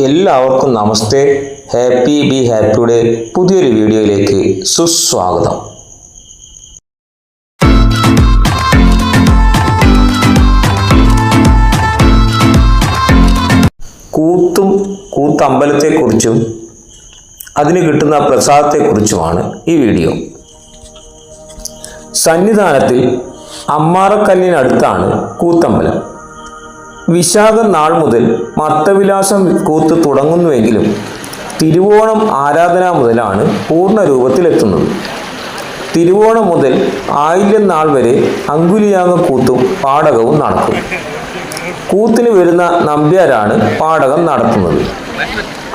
എല്ലാവർക്കും നമസ്തേ. Happy be ഹാപ്പിയുടെ പുതിയൊരു വീഡിയോയിലേക്ക് സുസ്വാഗതം. കൂത്തമ്പലത്തെക്കുറിച്ചും അതിന് കിട്ടുന്ന പ്രസാദത്തെക്കുറിച്ചുമാണ് ഈ വീഡിയോ. സന്നിധാനത്തിൽ അമ്മാറക്കല്ലിനടുത്താണ് കൂത്തമ്പലം. വിശാഖം നാൾ മുതൽ മത്തവിലാസം കൂത്ത് തുടങ്ങുന്നുവെങ്കിലും തിരുവോണം ആരാധന മുതലാണ് പൂർണ്ണ രൂപത്തിലെത്തുന്നത്. തിരുവോണം മുതൽ ആയില്യം നാൾ വരെ അങ്കുലിയാക കൂത്തും പാടകവും നടക്കും. കൂത്തിന് വരുന്ന നമ്പ്യാരാണ് പാടകം നടത്തുന്നത്.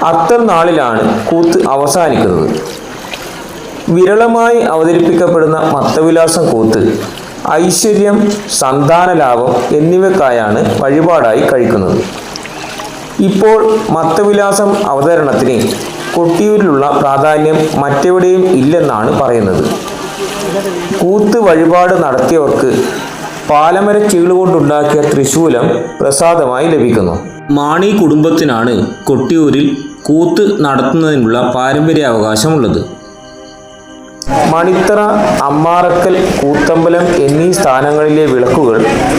അത്തർ നാളിലാണ് കൂത്ത് അവസാനിക്കുന്നത്. വിരളമായി അവതരിപ്പിക്കപ്പെടുന്ന മത്തവിലാസം കൂത്ത് ഐശ്വര്യം, സന്താനലാഭം എന്നിവയ്ക്കായാണ് വഴിപാടായി കഴിക്കുന്നത്. ഇപ്പോൾ മത്തവിലാസം അവതരണത്തിന് കൊട്ടിയൂരിലുള്ള പ്രാധാന്യം മറ്റെവിടെയും ഇല്ലെന്നാണ് പറയുന്നത്. കൂത്ത് വഴിപാട് നടത്തിയവർക്ക് പാലമര ചീളുകൊണ്ടുണ്ടാക്കിയ ത്രിശൂലം പ്രസാദമായി ലഭിക്കുന്നു. മാണി കുടുംബത്തിനാണ് കൊട്ടിയൂരിൽ കൂത്ത് നടത്തുന്നതിനുള്ള പാരമ്പര്യാവകാശമുള്ളത്. മണിത്തറ, അമ്മാറക്കൽ, കൂത്തമ്പലം എന്നീ സ്ഥാനങ്ങളിലെ വിളക്കുകൾ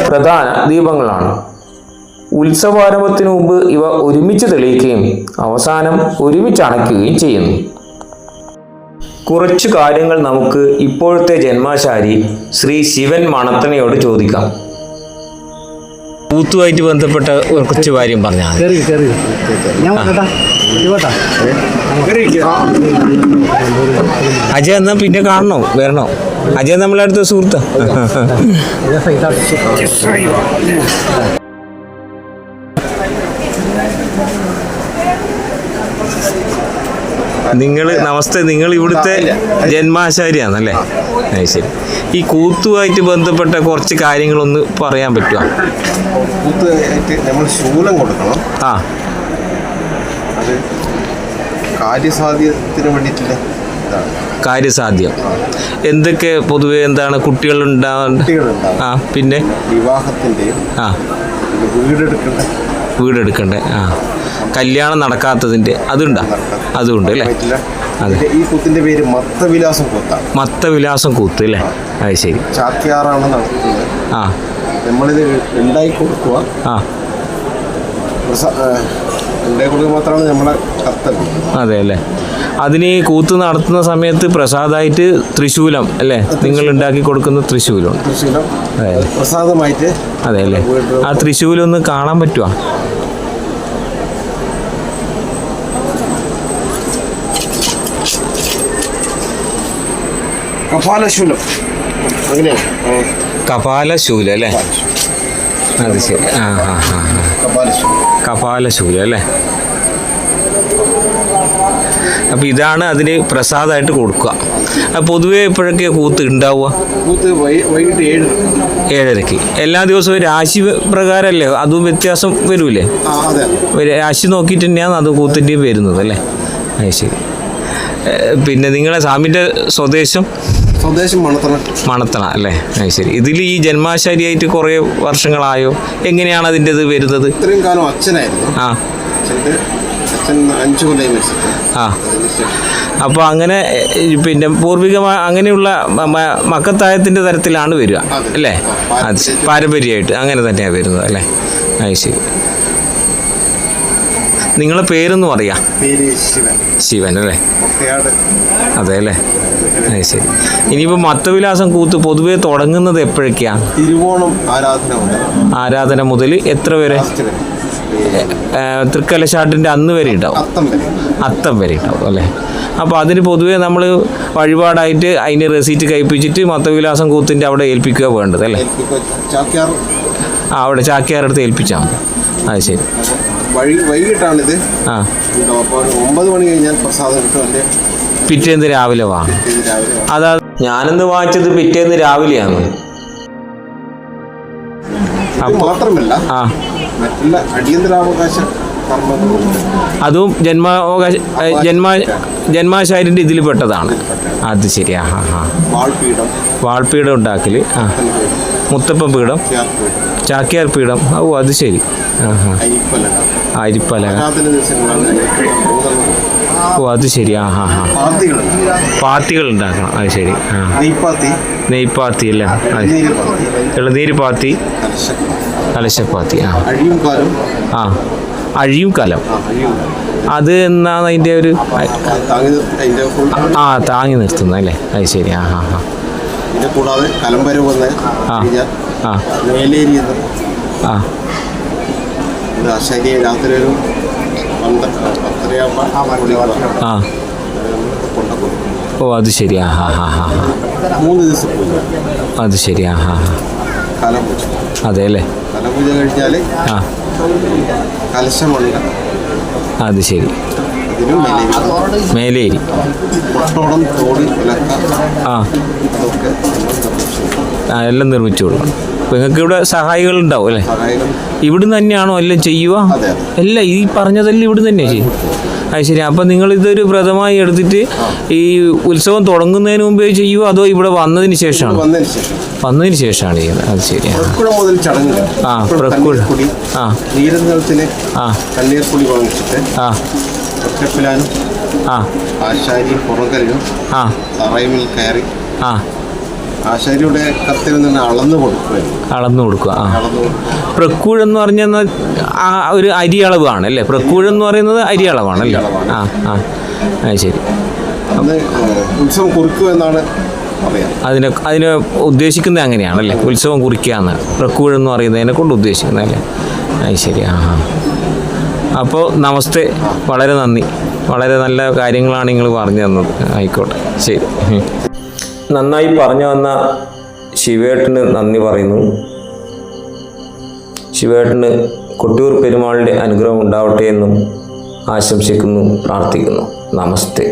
പ്രധാന ദീപങ്ങളാണ്. ഉത്സവാരംഭത്തിനു മുമ്പ് ഇവ ഒരുമിച്ച് തെളിയിക്കുകയും അവസാനം ഒരുമിച്ച് അണയ്ക്കുകയും ചെയ്യുന്നു. കുറച്ചു കാര്യങ്ങൾ നമുക്ക് ഇപ്പോഴത്തെ ജന്മാശാരി ശ്രീ ശിവൻ മണത്തണയോട് ചോദിക്കാം. കൂത്തുമായിട്ട് ബന്ധപ്പെട്ട കുറച്ച് കാര്യം പറഞ്ഞാൽ അജയ് എന്നാ പിന്നെ കാണണോ വരണോ? അജയ് നമ്മളെ അടുത്ത സുഹൃത്താ. നമസ്തേ, നിങ്ങൾ ഇവിടുത്തെ ജന്മാശാരിയാണല്ലേ? ശരി. ഈ കൂത്തുമായിട്ട് ബന്ധപ്പെട്ട കുറച്ച് കാര്യങ്ങളൊന്ന് പറയാൻ പറ്റുമോ? കൂത്തുമായിട്ട് നമ്മൾ ശൂലം കൊടുക്കണം. അത് കാര്യസാധ്യത്തിന് വേണ്ടിയിട്ടില്ല. കാര്യസാധ്യം എന്തൊക്കെ പൊതുവെ എന്താണ്? കുട്ടികളുണ്ടാവുക, പിന്നെ വിവാഹത്തിൻ്റെയും വീടെടുക്കണ്ടേ, കല്യാണം നടക്കാത്തതിൻ്റെ അതുണ്ടോ? അതുണ്ട് അല്ലേ? അതെ. ഈ കൂത്തിന്റെ പേര് മത്തവിലാസം കൂത്താണ്. മത്തവിലാസം കൂത്ത് അല്ലേ? അത് ശരി. ചാക്യാറാണ് നടത്തുന്നത്. നമ്മളിത് ഉണ്ടാക്കി കൊടുക്കുക. ഉണ്ടാക്കി കൊടുക്കുക മാത്രമാണ് നമ്മളെ കർത്തവ്യം. അതെ അല്ലേ? അതിന് ഈ കൂത്ത് നടത്തുന്ന സമയത്ത് പ്രസാദമായിട്ട് ത്രിശൂലം അല്ലേ നിങ്ങൾ ഉണ്ടാക്കി കൊടുക്കുന്ന? ത്രിശൂലം അതെ പ്രസാദമായിട്ട്. അതെ അല്ലേ? ആ ത്രിശൂലം ഒന്ന് കാണാൻ പറ്റുമോ? കപാലശൂലം. അങ്ങനെയാണ് കപാലശൂലം അല്ലേ? അത് ശരി. കപാലശൂലം അല്ലേ? അപ്പം ഇതാണ് അതിന് പ്രസാദമായിട്ട് കൊടുക്കുക. പൊതുവെ എപ്പോഴൊക്കെ കൂത്ത് ഉണ്ടാവുക? കൂത്ത് വൈകിട്ട് 7:30. എല്ലാ ദിവസവും രാശി പ്രകാരമല്ലേ? അതും വ്യത്യാസം വരൂലേ? രാശി നോക്കിയിട്ട് തന്നെയാണ് അത് കൂത്തിൻ്റെയും വരുന്നത് അല്ലേ? അത് ശരി. പിന്നെ നിങ്ങളെ സ്വാമിൻ്റെ സ്വദേശം മണത്തണ അല്ലേ? അത് ശരി. ഇതിൽ ഈ ജന്മാശാരിയായിട്ട് കുറേ വർഷങ്ങളായോ? എങ്ങനെയാണ് അതിൻ്റെ ഇത് വരുന്നത്? ഇത്രയും കാലം അച്ഛനായിരുന്നു. അപ്പോൾ അങ്ങനെ പിന്നെ പൂർവികമായ അങ്ങനെയുള്ള മക്കത്തായത്തിൻ്റെ തരത്തിലാണ് വരിക അല്ലേ? അത് പാരമ്പര്യമായിട്ട് അങ്ങനെ തന്നെയാണ് വരുന്നത് അല്ലേ? അത് ശരി. നിങ്ങളെ പേരൊന്നും അറിയാം? ശിവൻ അല്ലേ? അതെ അല്ലേ? അത് ശരി. ഇനിയിപ്പോൾ മത്തവിലാസം കൂത്ത് പൊതുവെ തുടങ്ങുന്നത് എപ്പോഴൊക്കെയാണ്? തിരുവോണം ആരാധന മുതൽ എത്ര വരെ? തൃക്കലശാട്ടിൻ്റെ അന്ന് വരെ ഉണ്ടാവും. അത്തം വരെ ഉണ്ടാവും അല്ലേ? അപ്പോൾ അതിന് പൊതുവേ നമ്മൾ വഴിപാടായിട്ട് അതിന് റെസീറ്റ് കഴിപ്പിച്ചിട്ട് മത്തവിലാസം കൂത്തിൻ്റെ അവിടെ ഏൽപ്പിക്കുക വേണ്ടത് അല്ലേ? അവിടെ ചാക്യാറടുത്ത് ഏൽപ്പിച്ചാൽ മതി. അത് ശരി. വൈകിട്ടാണിത്. 9 മണി കഴിഞ്ഞാൽ പ്രസാദം കിട്ടും. പിറ്റേന്ന് രാവിലെ വാങ്ങും. അതാ ഞാനെന്ന് വാങ്ങിച്ചത് പിറ്റേന്ന് രാവിലെയാണ്. മാത്രമല്ല അടിയന്തരാവകാശ അതും ജന്മാശാരിൻ്റെ ഇതിൽ പെട്ടതാണ്. അത് ശരിയാ. വാൾപീഠം ഉണ്ടാക്കൽ, മുത്തപ്പൻ പീഠം, ചാക്യാർ പീഠം. ഓ അത് ശരി. ആഹാ. അരിപ്പലക. ഓ അത് ശരി. ആ ഹാ ഹാ. പാത്തികൾ ഉണ്ടാക്കണം. അത് ശരി. ആ നെയ്പാത്തി അല്ലേ? ഇളനീര് പാത്തി, കലശപ്പാത്തി. ആ ആ അഴിയും കലം. അത് എന്നാണ് അതിൻ്റെ ഒരു താങ്ങി നിർത്തുന്നത് അല്ലേ? അത് ശരി. ആ ഹാ ഹാ. കൂടാതെ കലംബരം വന്ന് ആ ആ ആ രാത്രി ഒരു ആ. ഓ അത് ശരി. ആ ഹാ ഹാ ഹാ. 3 ദിവസം പൂജ. അത് ശരി. ആ ഹാ ഹാ. കലപൂജ. അതെ അല്ലേ? കലപൂജ കഴിഞ്ഞാൽ ആ കലശമുണ്ട്. അത് ശരി. മേലേരി. പൊട്ടോടം, തോട്, ഇലക്ക ആ ഇതൊക്കെ ആ എല്ലാം നിർമ്മിച്ചു കൊടുക്കണം. അപ്പോൾ നിങ്ങൾക്ക് ഇവിടെ സഹായികൾ ഉണ്ടാവും അല്ലേ? ഇവിടുന്ന് തന്നെയാണോ എല്ലാം ചെയ്യുക? അല്ല, ഈ പറഞ്ഞതെല്ലാം ഇവിടുന്ന് തന്നെയാണ് ചെയ്യും. അത് ശരി. അപ്പം നിങ്ങളിതൊരു വ്രതമായി എടുത്തിട്ട് ഈ ഉത്സവം തുടങ്ങുന്നതിന് മുമ്പേ ചെയ്യുമോ അതോ ഇവിടെ വന്നതിന് ശേഷമാണ്? വന്നതിന് ശേഷമാണ് ചെയ്യുന്നത്. അത് ശരിയാണ്. ആ പ്രക്കുഴ. ആ നീരന്തരത്തിന് ആ കണ്ണീർക്കുടി വാങ്ങിച്ചിട്ട് ആ ഒറ്റപ്പിലാനും ആ ആശാരി പുറകലിനും ആ തറയുമിൽ കയറി ആ ആശാരിയുടെ കത്തിൽ നിന്ന് അളന്നു കൊടുക്കുക. ആ പ്രക്കൂഴെന്ന് പറഞ്ഞാൽ ആ ഒരു അരി അളവാണ് അല്ലേ? പ്രക്കൂഴെന്ന് പറയുന്നത് അരി അളവാണല്ലേ? ആ ആ അത് ശരി. അന്ന് ഉത്സവം കുറിക്കുക എന്നാണ് അതിനെ ഉദ്ദേശിക്കുന്നത് അങ്ങനെയാണല്ലേ? ഉത്സവം കുറിക്കുക എന്ന് പ്രക്കൂഴെന്ന് പറയുന്നതിനെ കൊണ്ട് ഉദ്ദേശിക്കുന്നത് അല്ലേ? അത് ശരി. ആ ആ. അപ്പോൾ നമസ്തേ, വളരെ നന്ദി. വളരെ നല്ല കാര്യങ്ങളാണ് നിങ്ങൾ പറഞ്ഞു തന്നത്. ആയിക്കോട്ടെ, ശരി. നന്നായി പറഞ്ഞു വന്ന ശിവേട്ടന് നന്ദി പറയുന്നു. ശിവേട്ടന് കൊട്ടിയൂർ പെരുമാളിൻ്റെ അനുഗ്രഹം ഉണ്ടാവട്ടെ എന്നും ആശംസിക്കുന്നു, പ്രാർത്ഥിക്കുന്നു. നമസ്തേ.